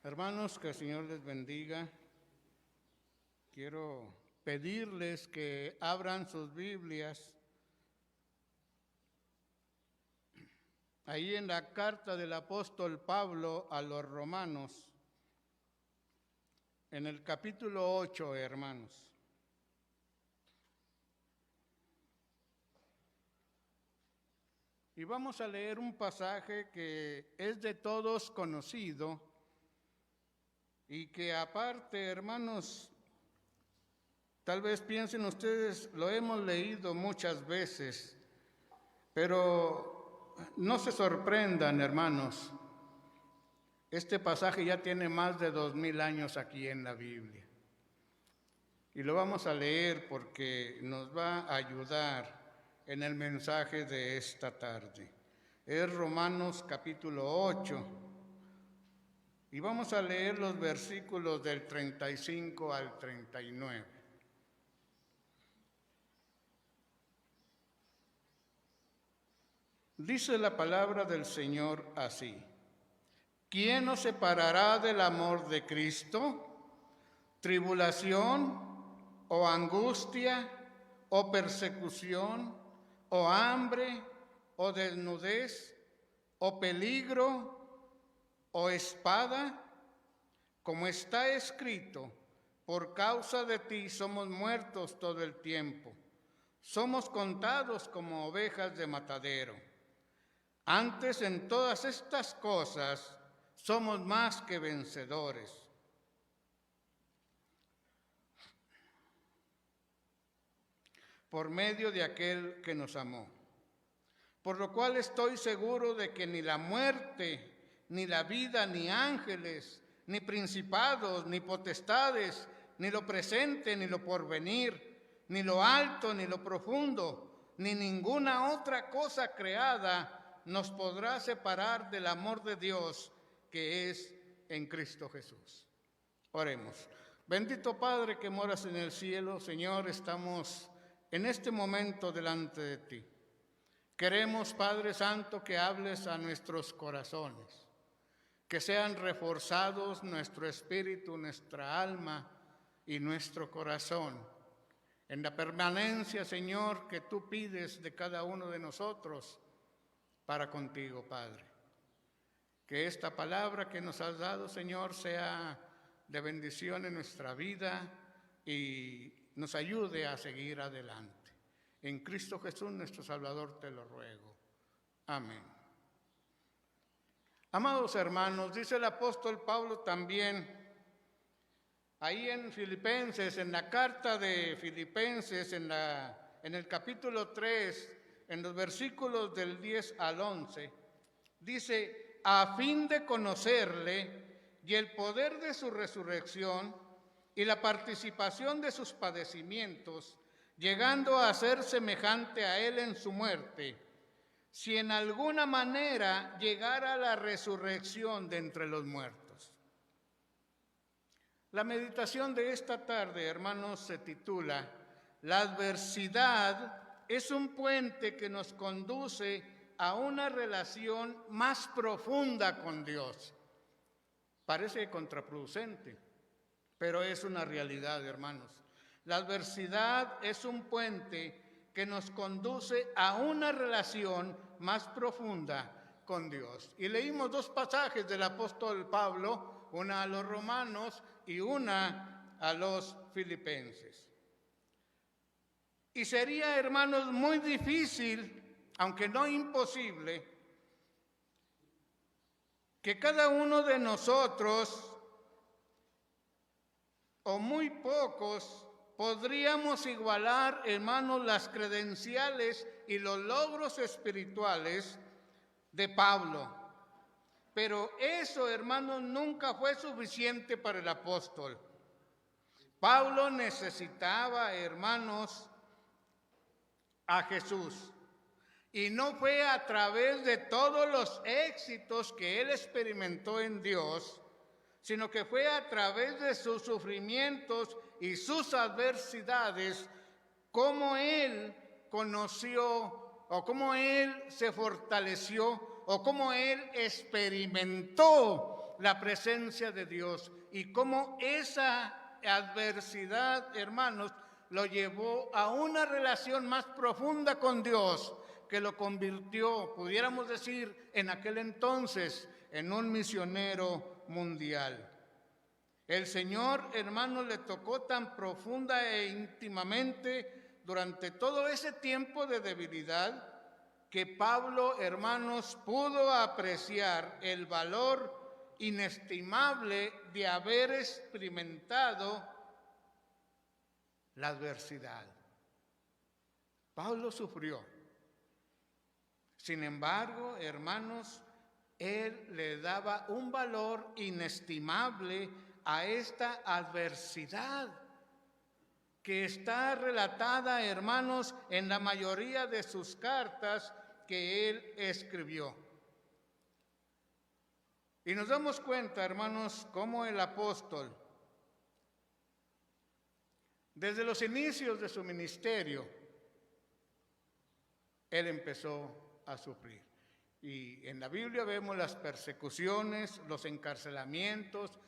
Hermanos, que el Señor les bendiga. Quiero pedirles que abran sus Biblias ahí en la carta del apóstol Pablo a los romanos, en el capítulo 8, hermanos. Y vamos a leer un pasaje que es de todos conocido y que aparte, hermanos, tal vez piensen ustedes, lo hemos leído muchas veces, pero no se sorprendan, hermanos. Este pasaje ya tiene más de 2000 años aquí en la Biblia. Y lo vamos a leer porque nos va a ayudar en el mensaje de esta tarde. Es Romanos capítulo 8. Y vamos a leer los versículos del 35 al 39. Dice la palabra del Señor así: ¿Quién nos separará del amor de Cristo? ¿Tribulación o angustia o persecución o hambre o desnudez o peligro o espada? Como está escrito, por causa de ti somos muertos todo el tiempo. Somos contados como ovejas de matadero. Antes, en todas estas cosas somos más que vencedores. Por medio de aquel que nos amó. Por lo cual estoy seguro de que ni la muerte, ni la vida, ni ángeles, ni principados, ni potestades, ni lo presente, ni lo porvenir, ni lo alto, ni lo profundo, ni ninguna otra cosa creada nos podrá separar del amor de Dios que es en Cristo Jesús. Oremos. Bendito Padre que moras en el cielo, Señor, estamos en este momento delante de ti. Queremos, Padre Santo, que hables a nuestros corazones, que sean reforzados nuestro espíritu, nuestra alma y nuestro corazón, en la permanencia, Señor, que tú pides de cada uno de nosotros para contigo, Padre. Que esta palabra que nos has dado, Señor, sea de bendición en nuestra vida y nos ayude a seguir adelante. En Cristo Jesús, nuestro Salvador, te lo ruego. Amén. Amados hermanos, dice el apóstol Pablo también, ahí en Filipenses, en la carta de Filipenses, en el capítulo 3, en los versículos del 10 al 11, dice: a fin de conocerle y el poder de su resurrección y la participación de sus padecimientos, llegando a ser semejante a él en su muerte, si en alguna manera llegara a la resurrección de entre los muertos. La meditación de esta tarde, hermanos, se titula: la adversidad es un puente que nos conduce a una relación más profunda con Dios. Parece contraproducente, pero es una realidad, hermanos. La adversidad es un puente que nos conduce a una relación más profunda con Dios. Y leímos dos pasajes del apóstol Pablo, una a los romanos y una a los filipenses. Y sería, hermanos, muy difícil, aunque no imposible, que cada uno de nosotros, o muy pocos, podríamos igualar, hermanos, las credenciales y los logros espirituales de Pablo. Pero eso, hermanos, nunca fue suficiente para el apóstol. Pablo necesitaba, hermanos, a Jesús. Y no fue a través de todos los éxitos que él experimentó en Dios, sino que fue a través de sus sufrimientos y sus adversidades cómo él conoció o cómo él se fortaleció o cómo él experimentó la presencia de Dios y cómo esa adversidad, hermanos, lo llevó a una relación más profunda con Dios, que lo convirtió, pudiéramos decir, en aquel entonces, en un misionero mundial. El Señor, hermanos, le tocó tan profunda e íntimamente durante todo ese tiempo de debilidad que Pablo, hermanos, pudo apreciar el valor inestimable de haber experimentado la adversidad. Pablo sufrió. Sin embargo, hermanos, él le daba un valor inestimable a esta adversidad que está relatada, hermanos, en la mayoría de sus cartas que él escribió. Y nos damos cuenta, hermanos, cómo el apóstol, desde los inicios de su ministerio, él empezó a sufrir. Y en la Biblia vemos las persecuciones, los encarcelamientos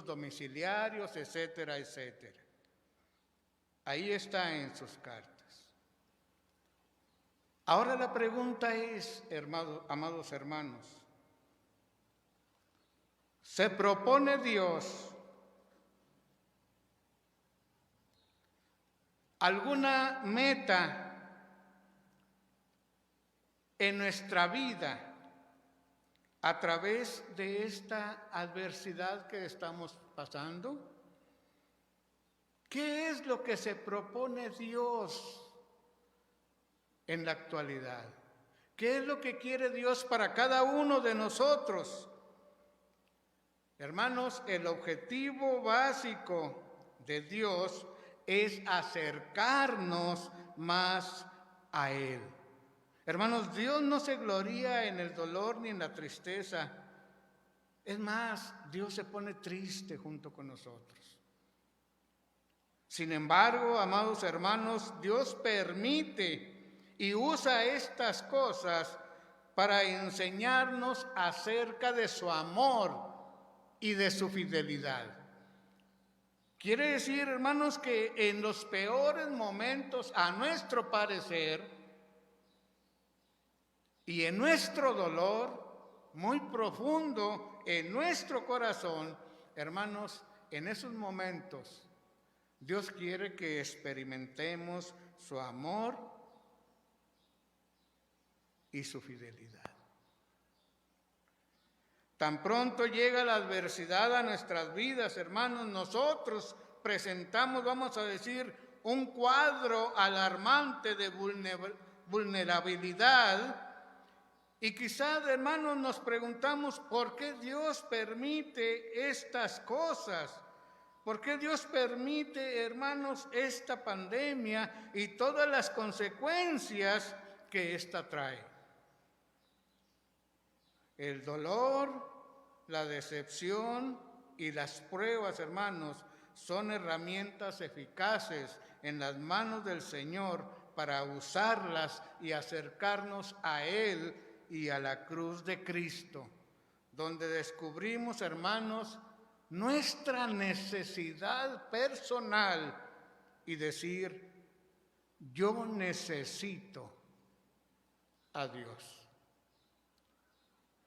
domiciliarios, etcétera, etcétera. Ahí está en sus cartas. Ahora la pregunta es, amados hermanos, ¿se propone Dios alguna meta en nuestra vida a través de esta adversidad que estamos pasando? ¿Qué es lo que se propone Dios en la actualidad? ¿Qué es lo que quiere Dios para cada uno de nosotros? Hermanos, el objetivo básico de Dios es acercarnos más a Él. Hermanos, Dios no se gloria en el dolor ni en la tristeza. Es más, Dios se pone triste junto con nosotros. Sin embargo, amados hermanos, Dios permite y usa estas cosas para enseñarnos acerca de su amor y de su fidelidad. Quiere decir, hermanos, que en los peores momentos, a nuestro parecer, y en nuestro dolor muy profundo, en nuestro corazón, hermanos, en esos momentos, Dios quiere que experimentemos su amor y su fidelidad. Tan pronto llega la adversidad a nuestras vidas, hermanos, nosotros presentamos, vamos a decir, un cuadro alarmante de vulnerabilidad. Y quizás, hermanos, nos preguntamos por qué Dios permite estas cosas. ¿Por qué Dios permite, hermanos, esta pandemia y todas las consecuencias que ésta trae? El dolor, la decepción y las pruebas, hermanos, son herramientas eficaces en las manos del Señor para usarlas y acercarnos a Él y a la cruz de Cristo, donde descubrimos, hermanos, nuestra necesidad personal y decir, yo necesito a Dios.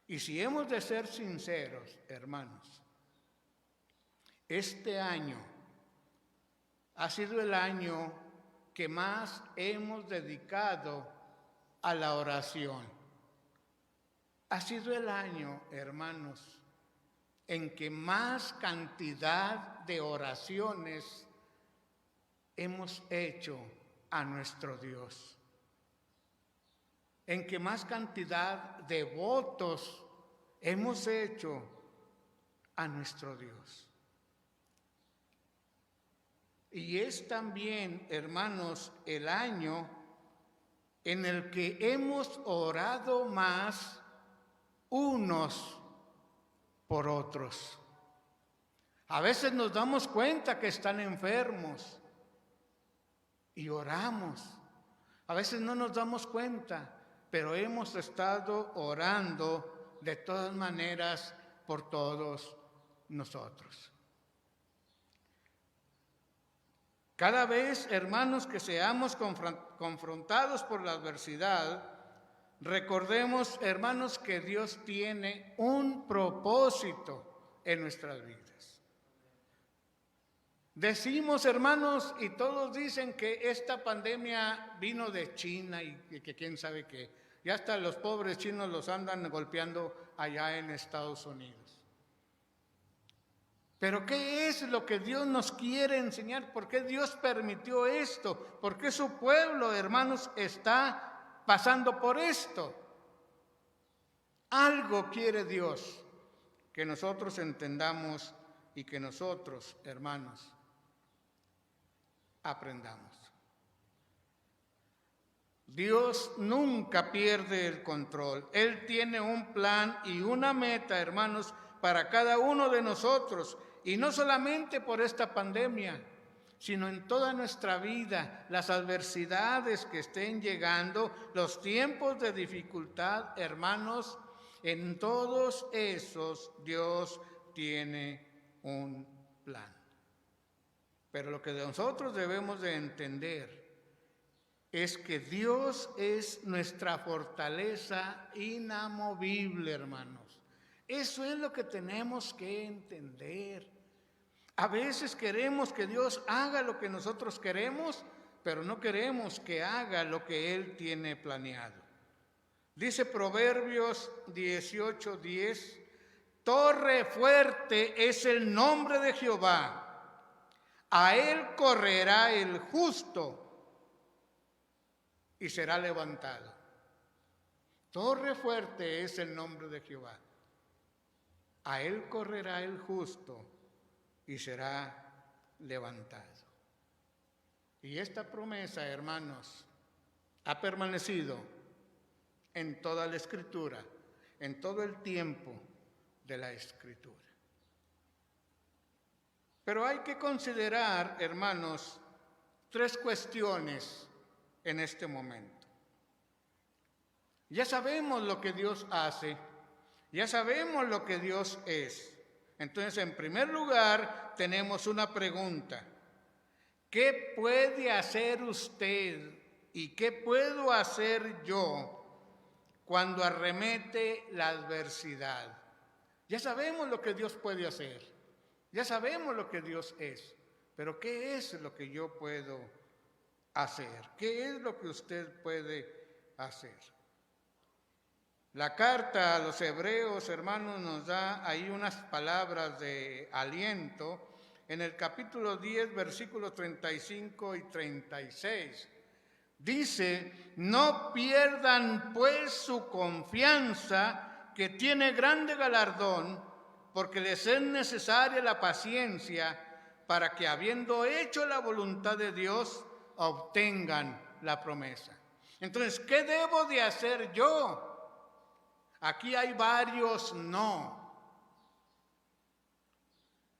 Y si hemos de ser sinceros, hermanos, este año ha sido el año que más hemos dedicado a la oración. Ha sido el año, hermanos, en que más cantidad de oraciones hemos hecho a nuestro Dios. En que más cantidad de votos hemos hecho a nuestro Dios. Y es también, hermanos, el año en el que hemos orado más unos por otros. A veces nos damos cuenta que están enfermos y oramos. A veces no nos damos cuenta, pero hemos estado orando de todas maneras por todos nosotros. Cada vez, hermanos, que seamos confrontados por la adversidad, recordemos, hermanos, que Dios tiene un propósito en nuestras vidas. Decimos, hermanos, y todos dicen que esta pandemia vino de China y que quién sabe qué. Y hasta los pobres chinos los andan golpeando allá en Estados Unidos. Pero ¿qué es lo que Dios nos quiere enseñar? ¿Por qué Dios permitió esto? ¿Por qué su pueblo, hermanos, está pasando por esto? Algo quiere Dios que nosotros entendamos y que nosotros, hermanos, aprendamos. Dios nunca pierde el control. Él tiene un plan y una meta, hermanos, para cada uno de nosotros. Y no solamente por esta pandemia, sino en toda nuestra vida, las adversidades que estén llegando, los tiempos de dificultad, hermanos, en todos esos Dios tiene un plan. Pero lo que nosotros debemos de entender es que Dios es nuestra fortaleza inamovible, hermanos. Eso es lo que tenemos que entender. A veces queremos que Dios haga lo que nosotros queremos, pero no queremos que haga lo que Él tiene planeado. Dice Proverbios 18:10, torre fuerte es el nombre de Jehová, a Él correrá el justo y será levantado. Torre fuerte es el nombre de Jehová. A Él correrá el justo y será levantado. Y esta promesa, hermanos, ha permanecido en toda la Escritura, en todo el tiempo de la Escritura. Pero hay que considerar, hermanos, tres cuestiones en este momento. Ya sabemos lo que Dios hace. Ya sabemos lo que Dios es. Entonces, en primer lugar, tenemos una pregunta. ¿Qué puede hacer usted y qué puedo hacer yo cuando arremete la adversidad? Ya sabemos lo que Dios puede hacer. Ya sabemos lo que Dios es. Pero ¿qué es lo que yo puedo hacer? ¿Qué es lo que usted puede hacer? La carta a los hebreos, hermanos, nos da ahí unas palabras de aliento en el capítulo 10, versículos 35 y 36. Dice, no pierdan pues su confianza, que tiene grande galardón, porque les es necesaria la paciencia, para que habiendo hecho la voluntad de Dios, obtengan la promesa. Entonces, ¿qué debo de hacer yo? Aquí hay varios no.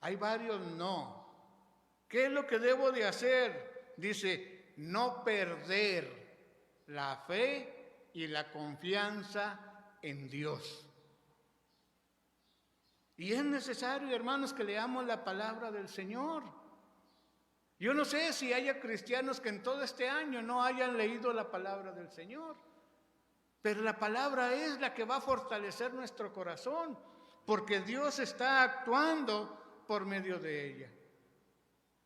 Hay varios no. ¿Qué es lo que debo de hacer? Dice, no perder la fe y la confianza en Dios. Y es necesario, hermanos, que leamos la palabra del Señor. Yo no sé si haya cristianos que en todo este año no hayan leído la palabra del Señor. Pero la palabra es la que va a fortalecer nuestro corazón, porque Dios está actuando por medio de ella.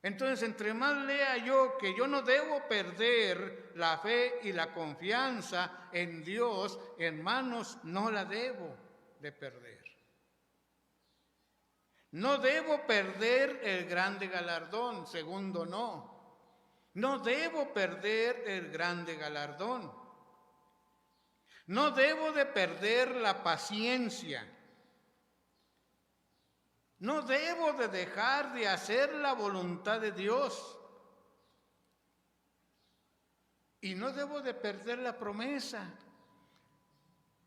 Entonces, entre más lea yo que yo no debo perder la fe y la confianza en Dios, hermanos, no la debo de perder. No debo perder el grande galardón, segundo no. No debo perder el grande galardón. No debo de perder la paciencia. No debo de dejar de hacer la voluntad de Dios. Y no debo de perder la promesa.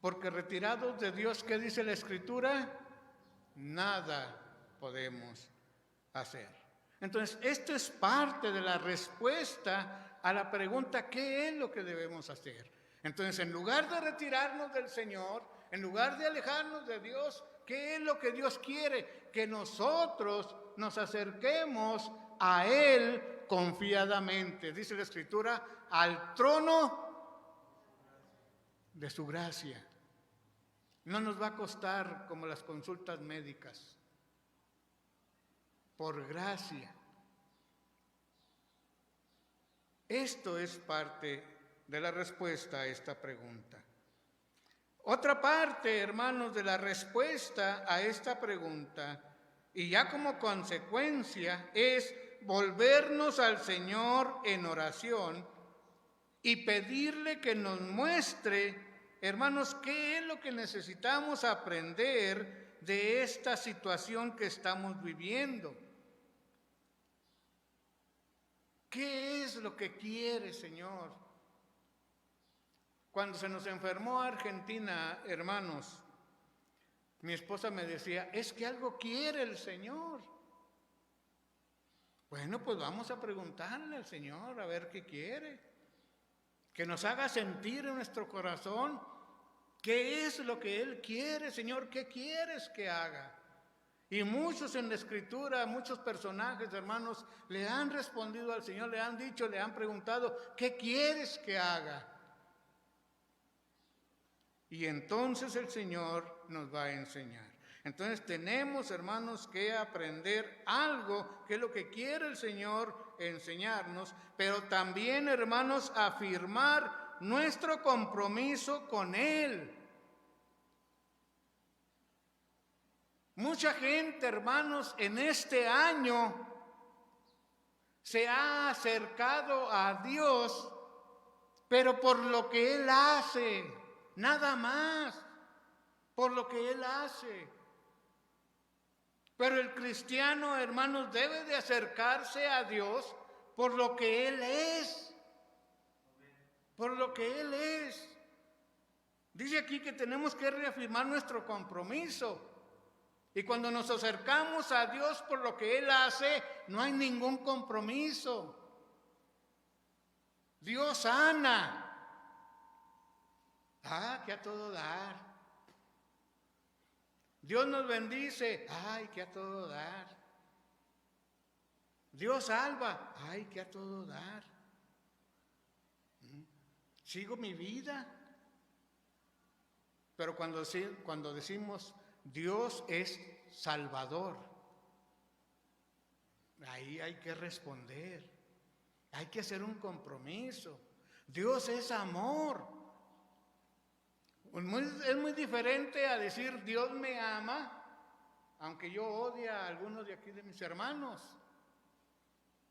Porque retirados de Dios, ¿qué dice la Escritura? Nada podemos hacer. Entonces, esto es parte de la respuesta a la pregunta, ¿qué es lo que debemos hacer? Entonces, en lugar de retirarnos del Señor, en lugar de alejarnos de Dios, ¿Qué es lo que Dios quiere? Que nosotros nos acerquemos a Él confiadamente. Dice la Escritura, al trono de su gracia. No nos va a costar como las consultas médicas. Por gracia. Esto es parte de la respuesta a esta pregunta. Otra parte, hermanos, de la respuesta a esta pregunta, y ya como consecuencia, es volvernos al Señor en oración y pedirle que nos muestre, hermanos, qué es lo que necesitamos aprender de esta situación que estamos viviendo. ¿Qué es lo que quiere, Señor? Cuando se nos enfermó Argentina, hermanos, mi esposa me decía, es que algo quiere el Señor. Bueno, pues vamos a preguntarle al Señor a ver qué quiere. Que nos haga sentir en nuestro corazón qué es lo que Él quiere, Señor, ¿qué quieres que haga? Y muchos en la Escritura, muchos personajes, hermanos, le han respondido al Señor, le han dicho, le han preguntado, ¿qué quieres que haga? Y entonces el Señor nos va a enseñar. Entonces tenemos, hermanos, que aprender algo, que es lo que quiere el Señor enseñarnos, pero también, hermanos, afirmar nuestro compromiso con Él. Mucha gente, hermanos, en este año se ha acercado a Dios, pero por lo que Él hace, nada más, por lo que Él hace. Pero el cristiano, hermanos, debe de acercarse a Dios por lo que Él es, por lo que Él es. Dice aquí que tenemos que reafirmar nuestro compromiso. Y cuando nos acercamos a Dios por lo que Él hace, no hay ningún compromiso. Dios sana. Que a todo dar. Dios nos bendice. Que a todo dar. Dios salva. Que a todo dar. Sigo mi vida. Pero cuando decimos Dios es Salvador, ahí hay que responder, hay que hacer un compromiso. Dios es amor. Es muy diferente a decir Dios me ama, aunque yo odie a algunos de aquí de mis hermanos.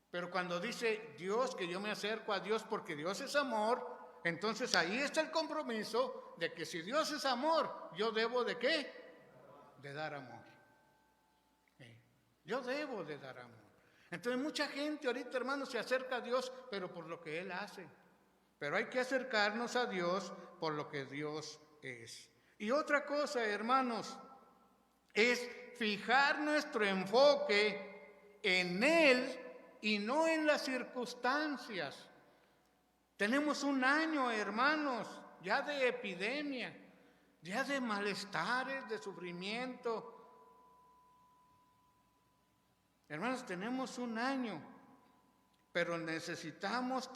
Pero cuando dice Dios, que yo me acerco a Dios porque Dios es amor, entonces ahí está el compromiso de que si Dios es amor, yo debo de ¿qué? De dar amor. Yo debo de dar amor. Entonces mucha gente ahorita, hermanos, se acerca a Dios, pero por lo que Él hace. Pero hay que acercarnos a Dios por lo que Dios es. Y otra cosa, hermanos, es fijar nuestro enfoque en Él y no en las circunstancias. Tenemos un año, hermanos, ya de epidemia, ya de malestares, de sufrimiento. Hermanos, tenemos un año, pero necesitamos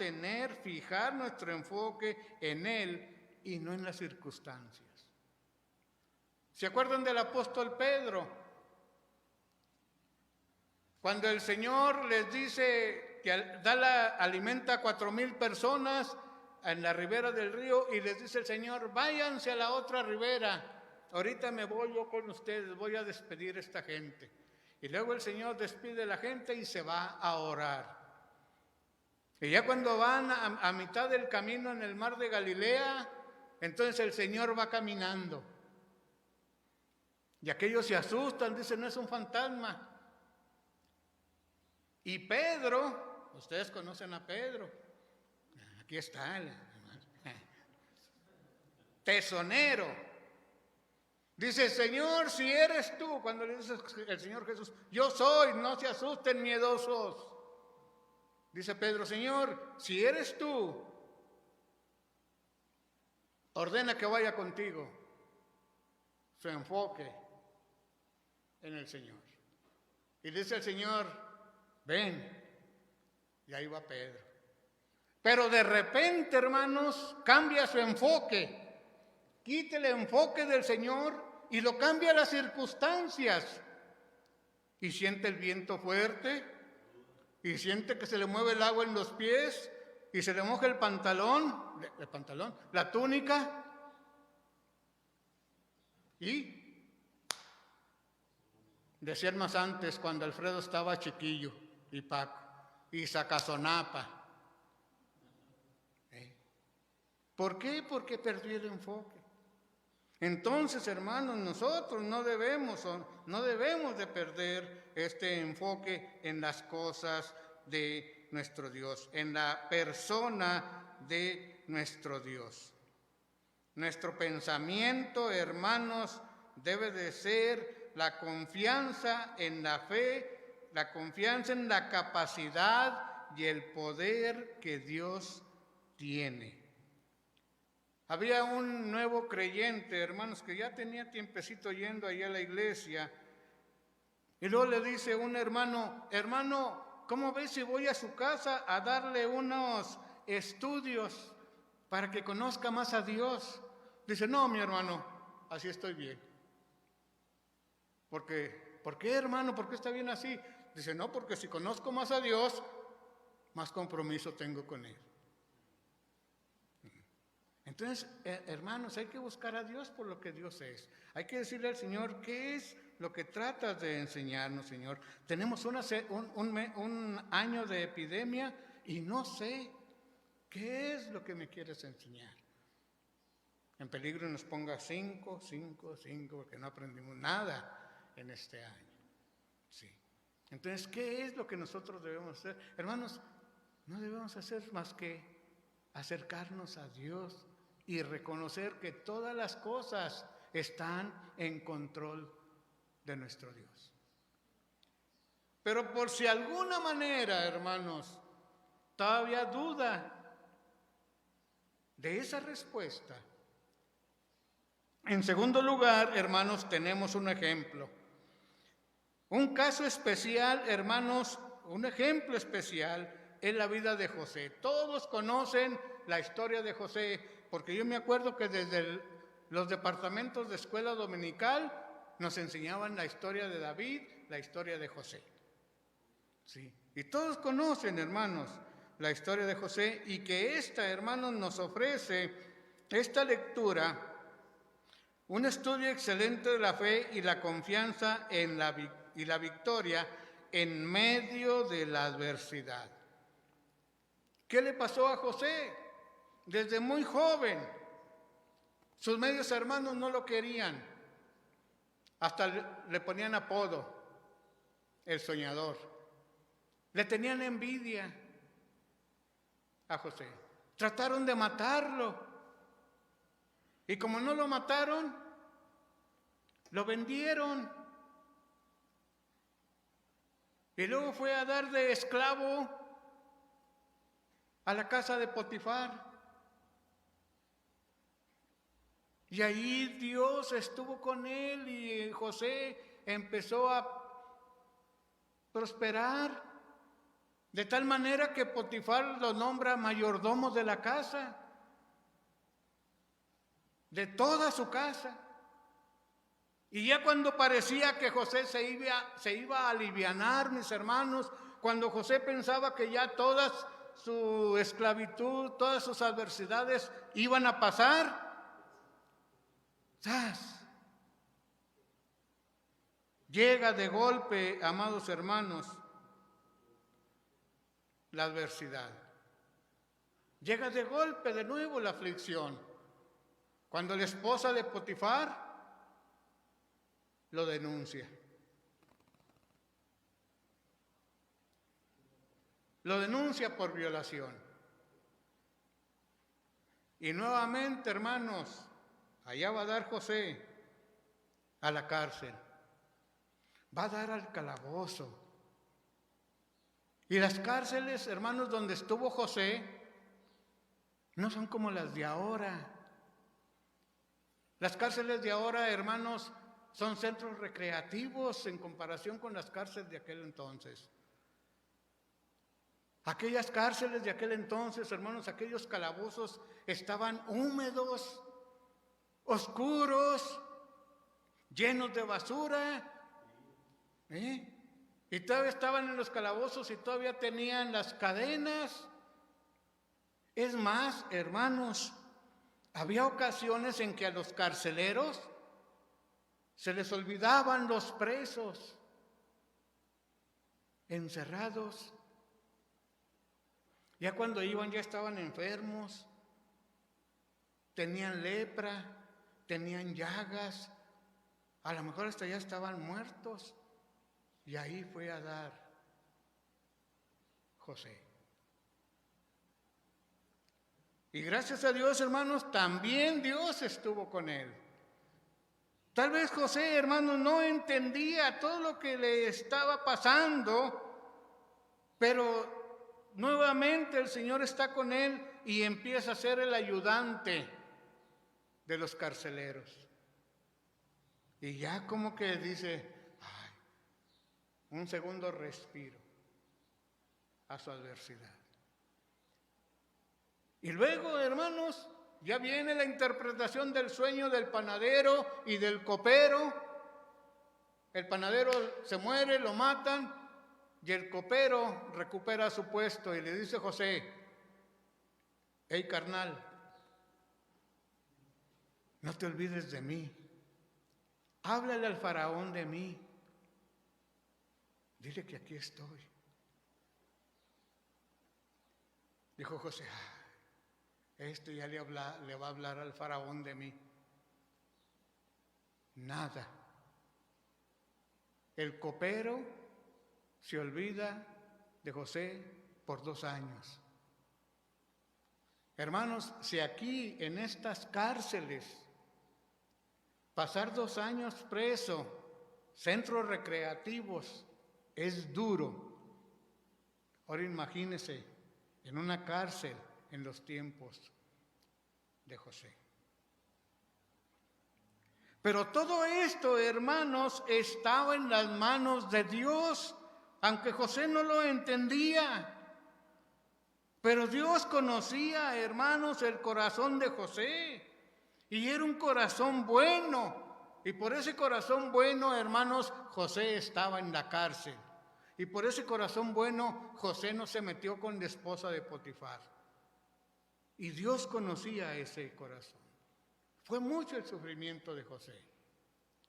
fijar nuestro enfoque en Él y no en las circunstancias. ¿Se acuerdan del apóstol Pedro? Cuando el Señor les dice que alimenta a 4,000 personas en la ribera del río y les dice el Señor, váyanse a la otra ribera, ahorita me voy yo con ustedes, voy a despedir a esta gente. Y luego el Señor despide a la gente y se va a orar. Y ya cuando van a mitad del camino en el mar de Galilea, entonces el Señor va caminando. Y aquellos se asustan, dicen, no es un fantasma. Y Pedro, ustedes conocen a Pedro, aquí está el tesonero. Dice, Señor, si eres tú, cuando le dice el Señor Jesús, yo soy, no se asusten miedosos. Dice Pedro, Señor, si eres tú, ordena que vaya contigo. Su enfoque en el Señor. Y dice el Señor, ven. Y ahí va Pedro. Pero de repente, hermanos, cambia su enfoque. Quita el enfoque del Señor y lo cambia a las circunstancias. Y siente el viento fuerte, y siente que se le mueve el agua en los pies, y se le moja el pantalón, la túnica, y decían más antes, cuando Alfredo estaba chiquillo, y Paco, y Sacazonapa. ¿Por qué? Porque perdió el enfoque. Entonces, hermanos, nosotros no debemos de perder este enfoque en las cosas de nuestro Dios, en la persona de nuestro Dios. Nuestro pensamiento, hermanos, debe de ser la confianza en la fe, la confianza en la capacidad y el poder que Dios tiene. Había un nuevo creyente, hermanos, que ya tenía tiempecito yendo allá a la iglesia. Y luego le dice un hermano, ¿cómo ves si voy a su casa a darle unos estudios para que conozca más a Dios? Dice, no, mi hermano, así estoy bien. ¿Por qué, hermano? ¿Por qué está bien así? Dice, no, porque si conozco más a Dios, más compromiso tengo con Él. Entonces, hermanos, hay que buscar a Dios por lo que Dios es. Hay que decirle al Señor, ¿qué es lo que tratas de enseñarnos, Señor? Tenemos un año de epidemia y no sé qué es lo que me quieres enseñar. En peligro nos ponga 5, porque no aprendimos nada en este año. Sí. Entonces, ¿qué es lo que nosotros debemos hacer? Hermanos, no debemos hacer más que acercarnos a Dios y reconocer que todas las cosas están en control de nuestro Dios. Pero por si alguna manera, hermanos, todavía duda de esa respuesta. En segundo lugar, hermanos, tenemos un ejemplo. Un caso especial, hermanos, un ejemplo especial es la vida de José. Todos conocen la historia de José, porque yo me acuerdo que desde los departamentos de escuela dominical nos enseñaban la historia de David, la historia de José. Sí. Y todos conocen, hermanos, la historia de José, y que hermanos, nos ofrece esta lectura un estudio excelente de la fe y la confianza en la victoria en medio de la adversidad. ¿Qué le pasó a José? Desde muy joven, sus medios hermanos no lo querían, hasta le ponían apodo, el soñador. Le tenían envidia a José. Trataron de matarlo. Y como no lo mataron, lo vendieron. Y luego fue a dar de esclavo a la casa de Potifar. Y ahí Dios estuvo con él y José empezó a prosperar. De tal manera que Potifar lo nombra mayordomo de la casa, de toda su casa. Y ya cuando parecía que José se iba a alivianar, mis hermanos, cuando José pensaba que ya toda su esclavitud, todas sus adversidades iban a pasar, ¡zas! Llega de golpe, amados hermanos, la adversidad. Llega de golpe de nuevo la aflicción. Cuando la esposa de Potifar lo denuncia. Lo denuncia por violación. Y nuevamente, hermanos, allá va a dar José a la cárcel. Va a dar al calabozo. Y las cárceles, hermanos, donde estuvo José, no son como las de ahora. Las cárceles de ahora, hermanos, son centros recreativos en comparación con las cárceles de aquel entonces. Aquellas cárceles de aquel entonces, hermanos, aquellos calabozos estaban húmedos, oscuros, llenos de basura, y todavía estaban en los calabozos y todavía tenían las cadenas. Es más, hermanos, había ocasiones en que a los carceleros se les olvidaban los presos encerrados. Ya cuando iban ya estaban enfermos, tenían lepra, tenían llagas, a lo mejor hasta ya estaban muertos. Y ahí fue a dar José. Y gracias a Dios, hermanos, también Dios estuvo con él. Tal vez José, hermanos, no entendía todo lo que le estaba pasando, pero nuevamente el Señor está con él y empieza a ser el ayudante de los carceleros. Y ya como que dice, ay, un segundo respiro a su adversidad. Y luego, hermanos, ya viene la interpretación del sueño del panadero y del copero. El panadero se muere, lo matan, y el copero recupera su puesto y le dice a José, hey carnal, no te olvides de mí, háblale al faraón de mí, dile que aquí estoy. Dijo José, esto ya le va a hablar al faraón de mí. Nada. El copero se olvida de José por 2 años. Hermanos, si aquí en estas cárceles pasar 2 años preso, centros recreativos, es duro. Ahora imagínense en una cárcel en los tiempos de José. Pero todo esto, hermanos, estaba en las manos de Dios, aunque José no lo entendía. Pero Dios conocía, hermanos, el corazón de José, y era un corazón bueno. Y por ese corazón bueno, hermanos, José estaba en la cárcel. Y por ese corazón bueno, José no se metió con la esposa de Potifar. Y Dios conocía ese corazón. Fue mucho el sufrimiento de José.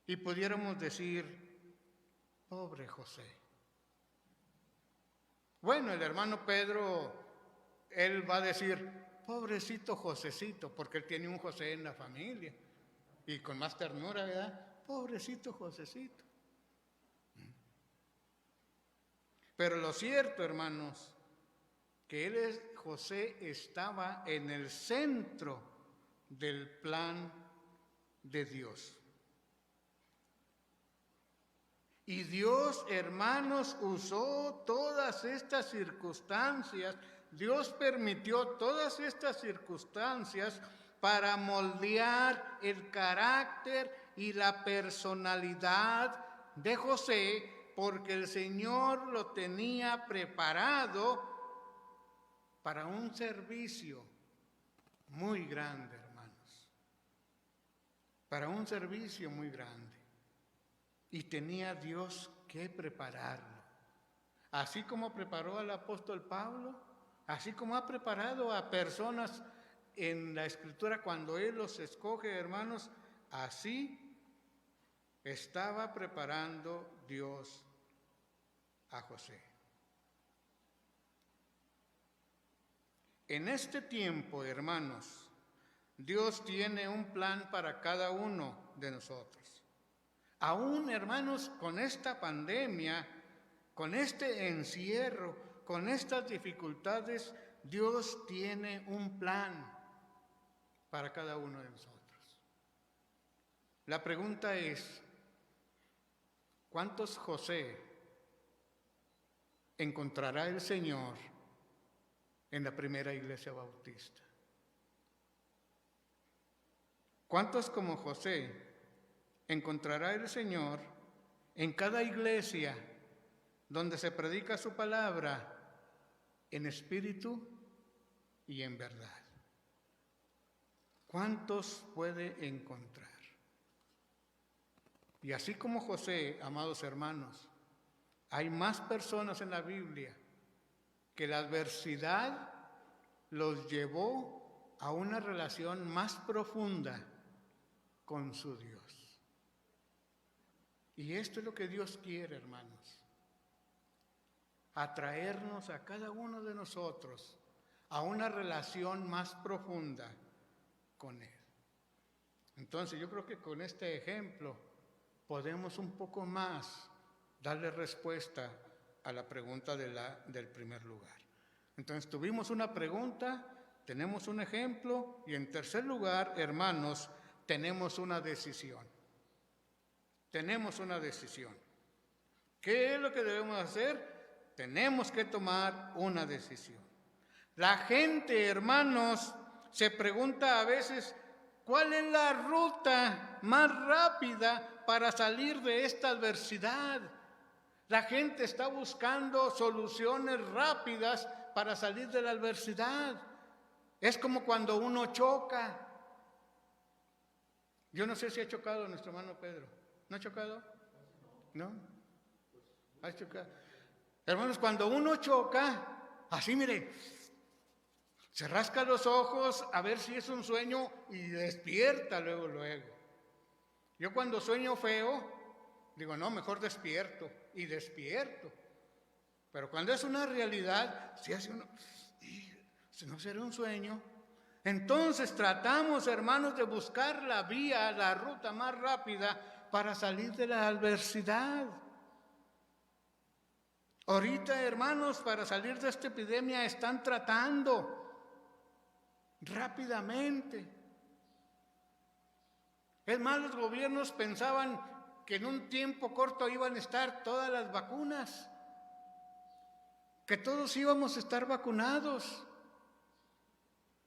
Y pudiéramos decir, pobre José. Bueno, el hermano Pedro, él va a decir, pobrecito Josecito, porque él tiene un José en la familia. Y con más ternura, ¿verdad? Pobrecito Josecito. Pero lo cierto, hermanos, que José estaba en el centro del plan de Dios. Y Dios, hermanos, usó todas estas circunstancias, Dios permitió todas estas circunstancias para moldear el carácter y la personalidad de José, porque el Señor lo tenía preparado para un servicio muy grande, hermanos. Para un servicio muy grande. Y tenía Dios que prepararlo. Así como preparó al apóstol Pablo, así como ha preparado a personas en la Escritura cuando Él los escoge, hermanos, así estaba preparando Dios a José. En este tiempo, hermanos, Dios tiene un plan para cada uno de nosotros. Aún, hermanos, con esta pandemia, con este encierro, con estas dificultades, Dios tiene un plan para cada uno de nosotros. La pregunta es, ¿cuántos José encontrará el Señor en la primera iglesia bautista? ¿Cuántos como José encontrará el Señor en cada iglesia donde se predica su palabra en espíritu y en verdad. ¿Cuántos puede encontrar? Y así como José, amados hermanos, hay más personas en la Biblia que la adversidad los llevó a una relación más profunda con su Dios. Y esto es lo que Dios quiere, hermanos, atraernos a cada uno de nosotros a una relación más profunda con Él. Entonces yo creo que con este ejemplo podemos un poco más darle respuesta a la pregunta del primer lugar. Entonces tuvimos una pregunta, tenemos un ejemplo y en tercer lugar, hermanos, tenemos una decisión. Tenemos una decisión. ¿Qué es lo que debemos hacer? Tenemos que tomar una decisión. La gente, hermanos, se pregunta a veces, ¿cuál es la ruta más rápida para salir de esta adversidad? La gente está buscando soluciones rápidas para salir de la adversidad. Es como cuando uno choca. Yo no sé si ha chocado nuestro hermano Pedro. ¿No ha chocado? ¿No? ¿Ha chocado? Hermanos, cuando uno choca, así mire, se rasca los ojos a ver si es un sueño y despierta luego. Yo cuando sueño feo, digo, no, mejor despierto y despierto. Pero cuando es una realidad, si hace uno, si no será un sueño. Entonces tratamos, hermanos, de buscar la vía, la ruta más rápida para salir de la adversidad. Ahorita, hermanos, para salir de esta epidemia están tratando rápidamente. Es más, los gobiernos pensaban que en un tiempo corto iban a estar todas las vacunas, que todos íbamos a estar vacunados.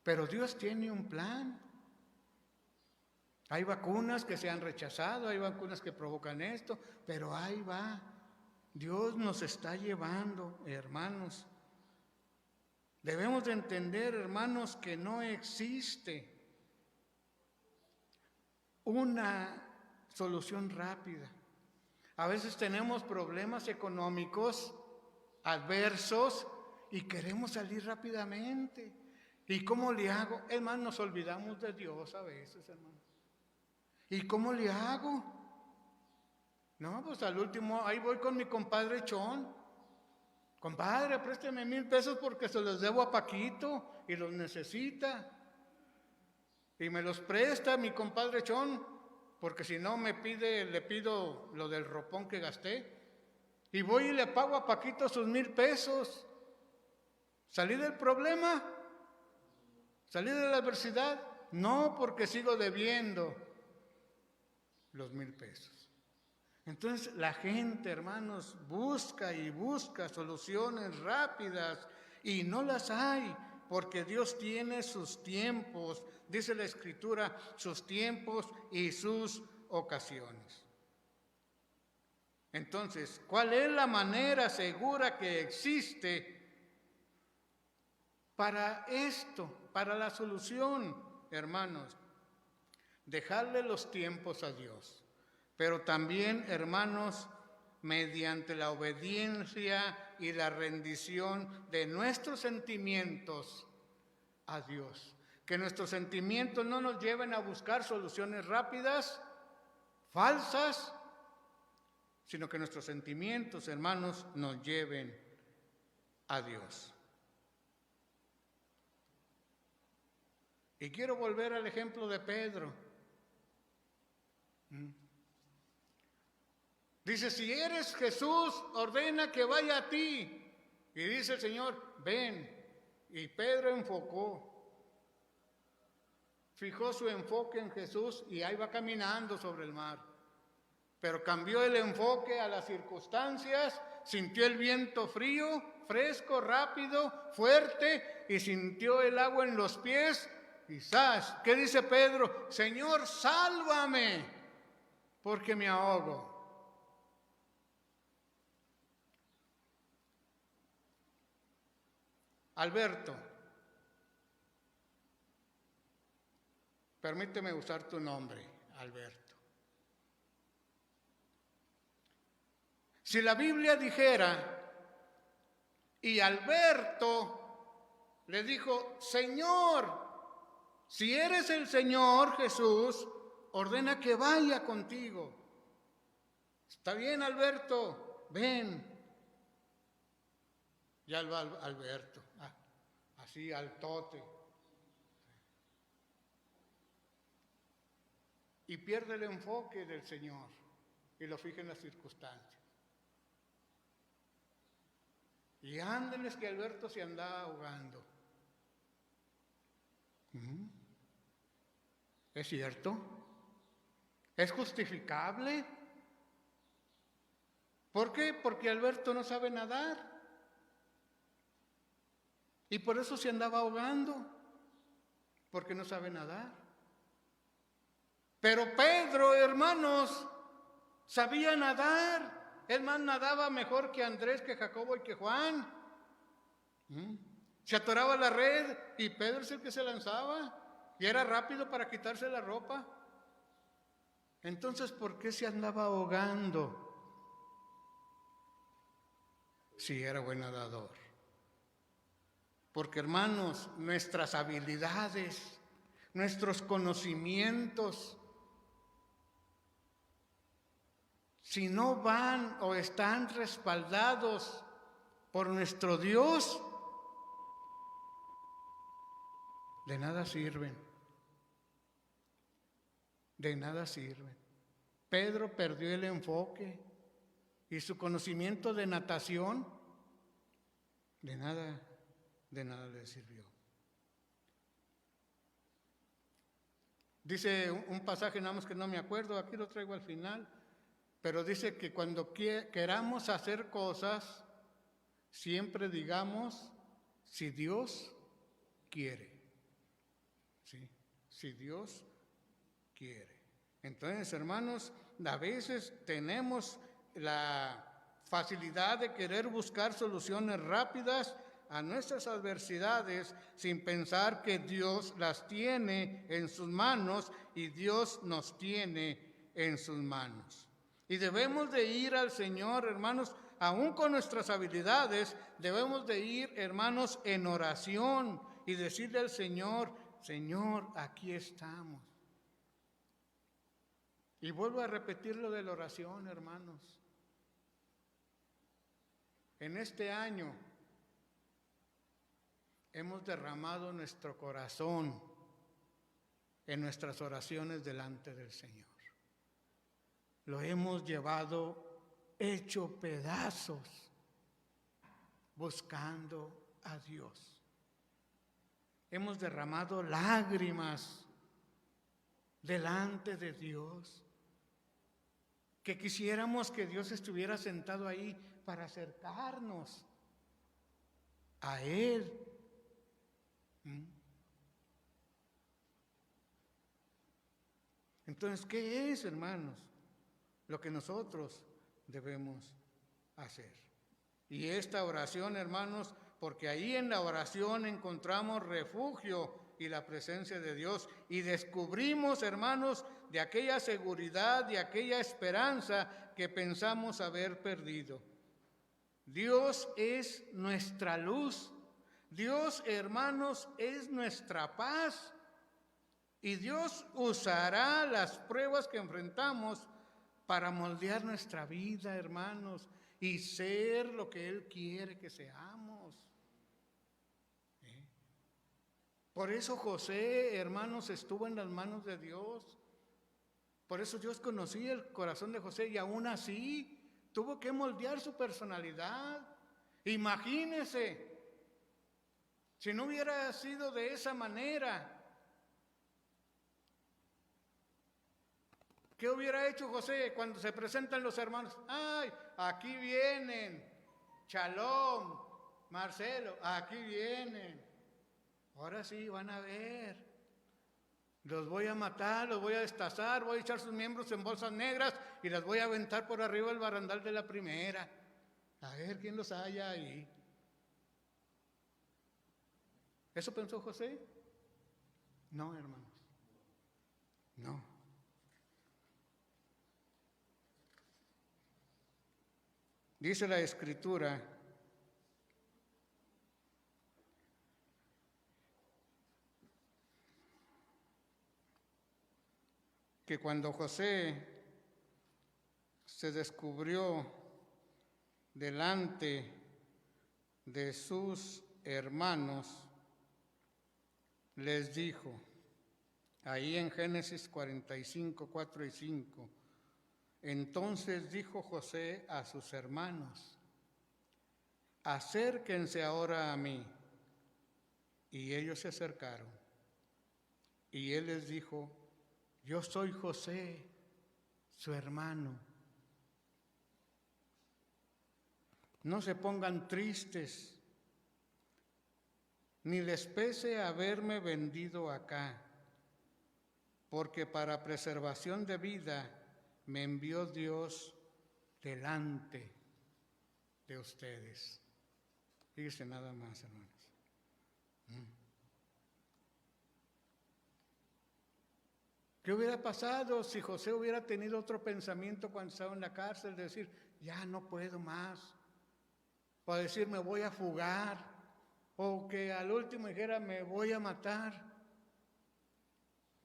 Pero Dios tiene un plan. Hay vacunas que se han rechazado, hay vacunas que provocan esto, pero ahí va. Dios nos está llevando, hermanos. Debemos de entender, hermanos, que no existe una solución rápida. A veces tenemos problemas económicos adversos y queremos salir rápidamente. ¿Y cómo le hago? Hermanos, nos olvidamos de Dios a veces, hermanos. ¿Y cómo le hago? No, pues al último, ahí voy con mi compadre Chon. Compadre, présteme 1,000 pesos porque se los debo a Paquito y los necesita. Y me los presta mi compadre Chon, porque si no le pido lo del ropón que gasté. Y voy y le pago a Paquito sus 1,000 pesos. ¿Salí del problema? ¿Salí de la adversidad? No, porque sigo debiendo los 1,000 pesos. Entonces la gente, hermanos, busca y busca soluciones rápidas y no las hay, porque Dios tiene sus tiempos, dice la Escritura, sus tiempos y sus ocasiones. Entonces, ¿cuál es la manera segura que existe para esto, para la solución, hermanos? Dejarle los tiempos a Dios, pero también, hermanos, mediante la obediencia y la rendición de nuestros sentimientos a Dios. Que nuestros sentimientos no nos lleven a buscar soluciones rápidas, falsas, sino que nuestros sentimientos, hermanos, nos lleven a Dios. Y quiero volver al ejemplo de Pedro. Dice, si eres Jesús, ordena que vaya a ti. Y dice el Señor, ven. Y Pedro fijó su enfoque en Jesús y ahí va caminando sobre el mar. Pero cambió el enfoque a las circunstancias, sintió el viento frío, fresco, rápido, fuerte, y sintió el agua en los pies. Y ¿qué dice Pedro? Señor, sálvame. porque me ahogo. Alberto, permíteme usar tu nombre, Alberto. Si la Biblia dijera, y Alberto le dijo, Señor, si eres el Señor Jesús, ordena que vaya contigo. Está bien, Alberto, ven. Ya va Alberto, así altote. Y pierde el enfoque del Señor y lo fija en las circunstancias. Y ándenles que Alberto se andaba ahogando. ¿Es cierto? ¿Es justificable? ¿Por qué? Porque Alberto no sabe nadar. Y por eso se andaba ahogando, porque no sabe nadar. Pero Pedro, hermanos, sabía nadar. Él más nadaba mejor que Andrés, que Jacobo y que Juan. Se atoraba la red y Pedro es el que se lanzaba. Y era rápido para quitarse la ropa. Entonces, ¿por qué se andaba ahogando? Si era buen nadador. Porque, hermanos, nuestras habilidades, nuestros conocimientos, si no van o están respaldados por nuestro Dios, de nada sirven. De nada sirven. Pedro perdió el enfoque y su conocimiento de natación de nada le sirvió. Dice un pasaje, nada más que no me acuerdo, aquí lo traigo al final, pero dice que cuando queramos hacer cosas, siempre digamos, si Dios quiere. ¿Sí? Si Dios quiere. Entonces, hermanos, a veces tenemos la facilidad de querer buscar soluciones rápidas a nuestras adversidades sin pensar que Dios las tiene en sus manos y Dios nos tiene en sus manos. Y debemos de ir al Señor, hermanos, aún con nuestras habilidades, debemos de ir, hermanos, en oración y decirle al Señor, Señor, aquí estamos. Y vuelvo a repetir lo de la oración, hermanos. En este año hemos derramado nuestro corazón en nuestras oraciones delante del Señor. Lo hemos llevado hecho pedazos, buscando a Dios. Hemos derramado lágrimas delante de Dios, que quisiéramos que Dios estuviera sentado ahí para acercarnos a Él. Entonces, ¿qué es, hermanos, lo que nosotros debemos hacer? Y esta oración, hermanos, porque ahí en la oración encontramos refugio y la presencia de Dios y descubrimos, hermanos, de aquella seguridad, de aquella esperanza que pensamos haber perdido. Dios es nuestra luz. Dios, hermanos, es nuestra paz. Y Dios usará las pruebas que enfrentamos para moldear nuestra vida, hermanos, y ser lo que Él quiere que seamos. Por eso José, hermanos, estuvo en las manos de Dios. Por eso Dios conocía el corazón de José y aún así tuvo que moldear su personalidad. Imagínese, si no hubiera sido de esa manera, ¿qué hubiera hecho José cuando se presentan los hermanos? ¡Ay, aquí vienen! Shalom, Marcelo, aquí vienen. Ahora sí van a ver. Los voy a matar, los voy a destazar, voy a echar sus miembros en bolsas negras y las voy a aventar por arriba del barandal de la primera. A ver quién los halla ahí. ¿Eso pensó José? No, hermanos. No. Dice la Escritura que cuando José se descubrió delante de sus hermanos, les dijo, ahí en Génesis 45, 4 y 5, entonces dijo José a sus hermanos, acérquense ahora a mí. Y ellos se acercaron. Y él les dijo, yo soy José, su hermano. No se pongan tristes, ni les pese haberme vendido acá, porque para preservación de vida me envió Dios delante de ustedes. Fíjense nada más, hermanos. ¿Qué hubiera pasado si José hubiera tenido otro pensamiento cuando estaba en la cárcel? De decir, ya no puedo más. O decir, me voy a fugar. O que al último dijera, me voy a matar.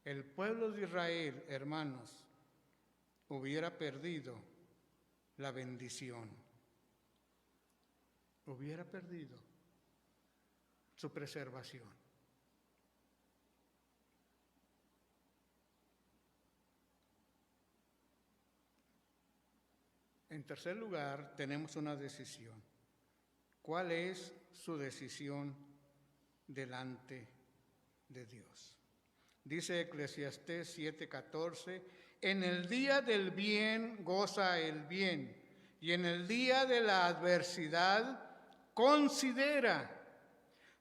El pueblo de Israel, hermanos, hubiera perdido la bendición. Hubiera perdido su preservación. En tercer lugar, tenemos una decisión. ¿Cuál es su decisión delante de Dios? Dice Eclesiastés 7:14, en el día del bien goza el bien, y en el día de la adversidad considera.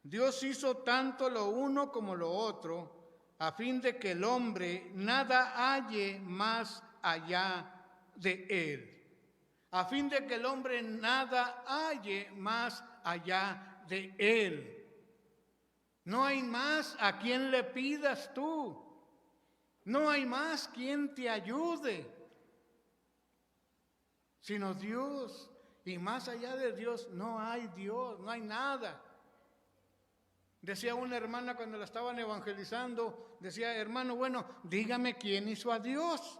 Dios hizo tanto lo uno como lo otro, a fin de que el hombre nada halle más allá de él. A fin de que el hombre nada halle más allá de él. No hay más a quien le pidas tú. No hay más quien te ayude, sino Dios. Y más allá de Dios no hay Dios, no hay nada. Decía una hermana cuando la estaban evangelizando, decía, hermano, bueno, dígame quién hizo a Dios.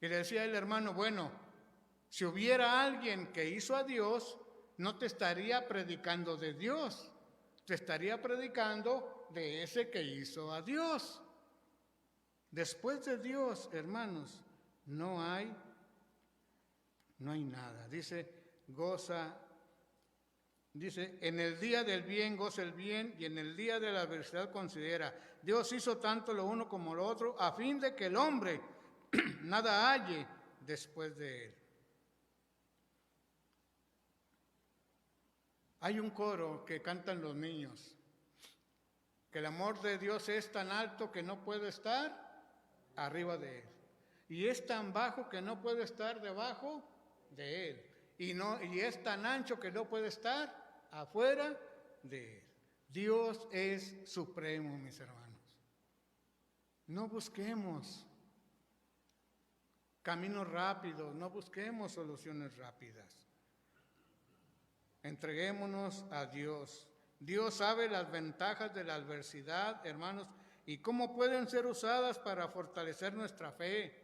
Y le decía el hermano, bueno, si hubiera alguien que hizo a Dios, no te estaría predicando de Dios, te estaría predicando de ese que hizo a Dios. Después de Dios, hermanos, no hay nada. Dice, en el día del bien goza el bien, y en el día de la adversidad considera. Dios hizo tanto lo uno como lo otro, a fin de que el hombre nada halle después de él. Hay un coro que cantan los niños, que el amor de Dios es tan alto que no puede estar arriba de él, y es tan bajo que no puede estar debajo de él, y es tan ancho que no puede estar afuera de él. Dios es supremo, mis hermanos. No busquemos caminos rápidos, no busquemos soluciones rápidas. Entreguémonos a Dios. Dios sabe las ventajas de la adversidad, hermanos, y cómo pueden ser usadas para fortalecer nuestra fe,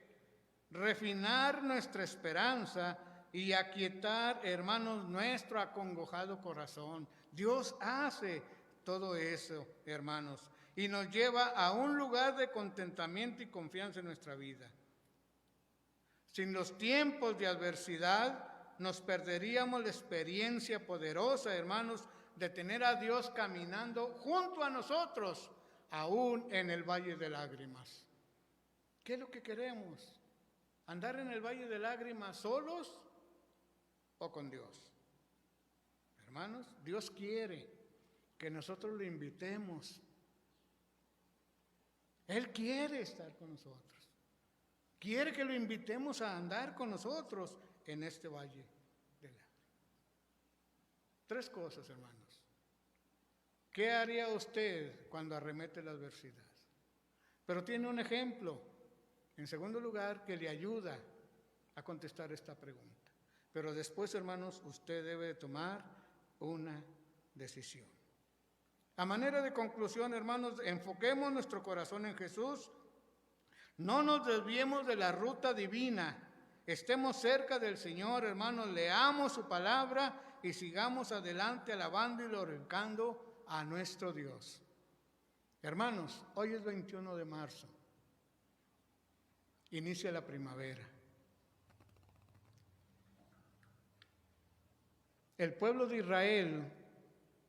refinar nuestra esperanza y aquietar, hermanos, nuestro acongojado corazón. Dios hace todo eso, hermanos, y nos lleva a un lugar de contentamiento y confianza en nuestra vida. Sin los tiempos de adversidad, nos perderíamos la experiencia poderosa, hermanos, de tener a Dios caminando junto a nosotros, aún en el valle de lágrimas. ¿Qué es lo que queremos? ¿Andar en el valle de lágrimas solos o con Dios? Hermanos, Dios quiere que nosotros le invitemos Él quiere estar con nosotros. Quiere que lo invitemos a andar con nosotros en este valle de lágrimas. 3 cosas, hermanos. ¿Qué haría usted cuando arremete la adversidad? Pero tiene un ejemplo. En segundo lugar, que le ayuda a contestar esta pregunta. Pero después, hermanos, usted debe tomar una decisión. A manera de conclusión, hermanos, enfoquemos nuestro corazón en Jesús. No nos desviemos de la ruta divina. Estemos cerca del Señor, hermanos, leamos su palabra y sigamos adelante alabando y glorificando a nuestro Dios. Hermanos, hoy es 21 de marzo. Inicia la primavera. El pueblo de Israel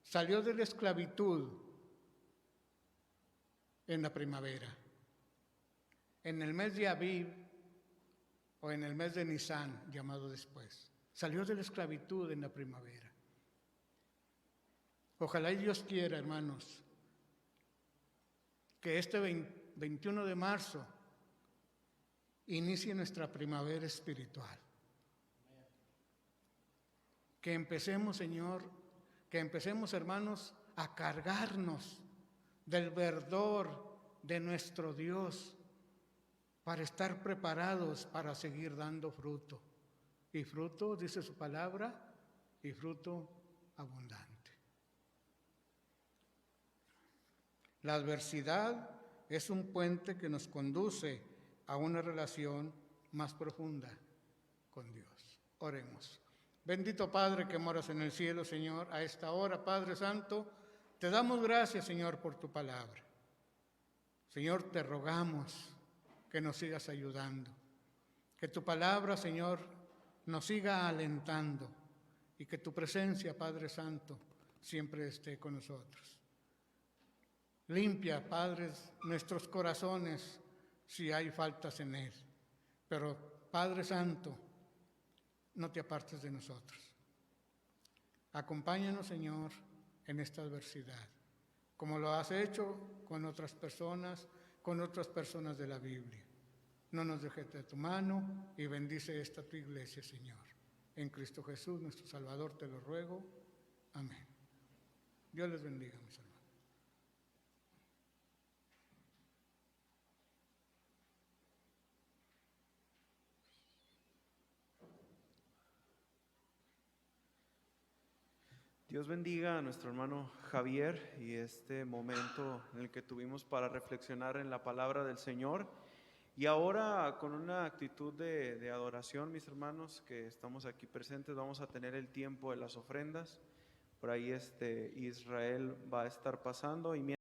salió de la esclavitud en la primavera. En el mes de Aviv o en el mes de Nisan, llamado después. Salió de la esclavitud en la primavera. Ojalá y Dios quiera, hermanos, que este 21 de marzo inicie nuestra primavera espiritual. Que empecemos, Señor, que empecemos, hermanos, a cargarnos del verdor de nuestro Dios para estar preparados para seguir dando fruto. Y fruto, dice su palabra, y fruto abundante. La adversidad es un puente que nos conduce a una relación más profunda con Dios. Oremos. Bendito Padre que moras en el cielo, Señor, a esta hora, Padre Santo, te damos gracias, Señor, por tu palabra. Señor, te rogamos que nos sigas ayudando, que tu palabra, Señor, nos siga alentando y que tu presencia, Padre Santo, siempre esté con nosotros. Limpia, Padre, nuestros corazones si hay faltas en él. Pero, Padre Santo, no te apartes de nosotros. Acompáñanos, Señor, en esta adversidad, como lo has hecho con otras personas de la Biblia. No nos dejes de tu mano y bendice esta tu iglesia, Señor. En Cristo Jesús, nuestro Salvador, te lo ruego. Amén. Dios les bendiga, mis hermanos. Dios bendiga a nuestro hermano Javier y este momento en el que tuvimos para reflexionar en la palabra del Señor. Y ahora, con una actitud de adoración, mis hermanos, que estamos aquí presentes, vamos a tener el tiempo de las ofrendas. Por ahí Israel va a estar pasando y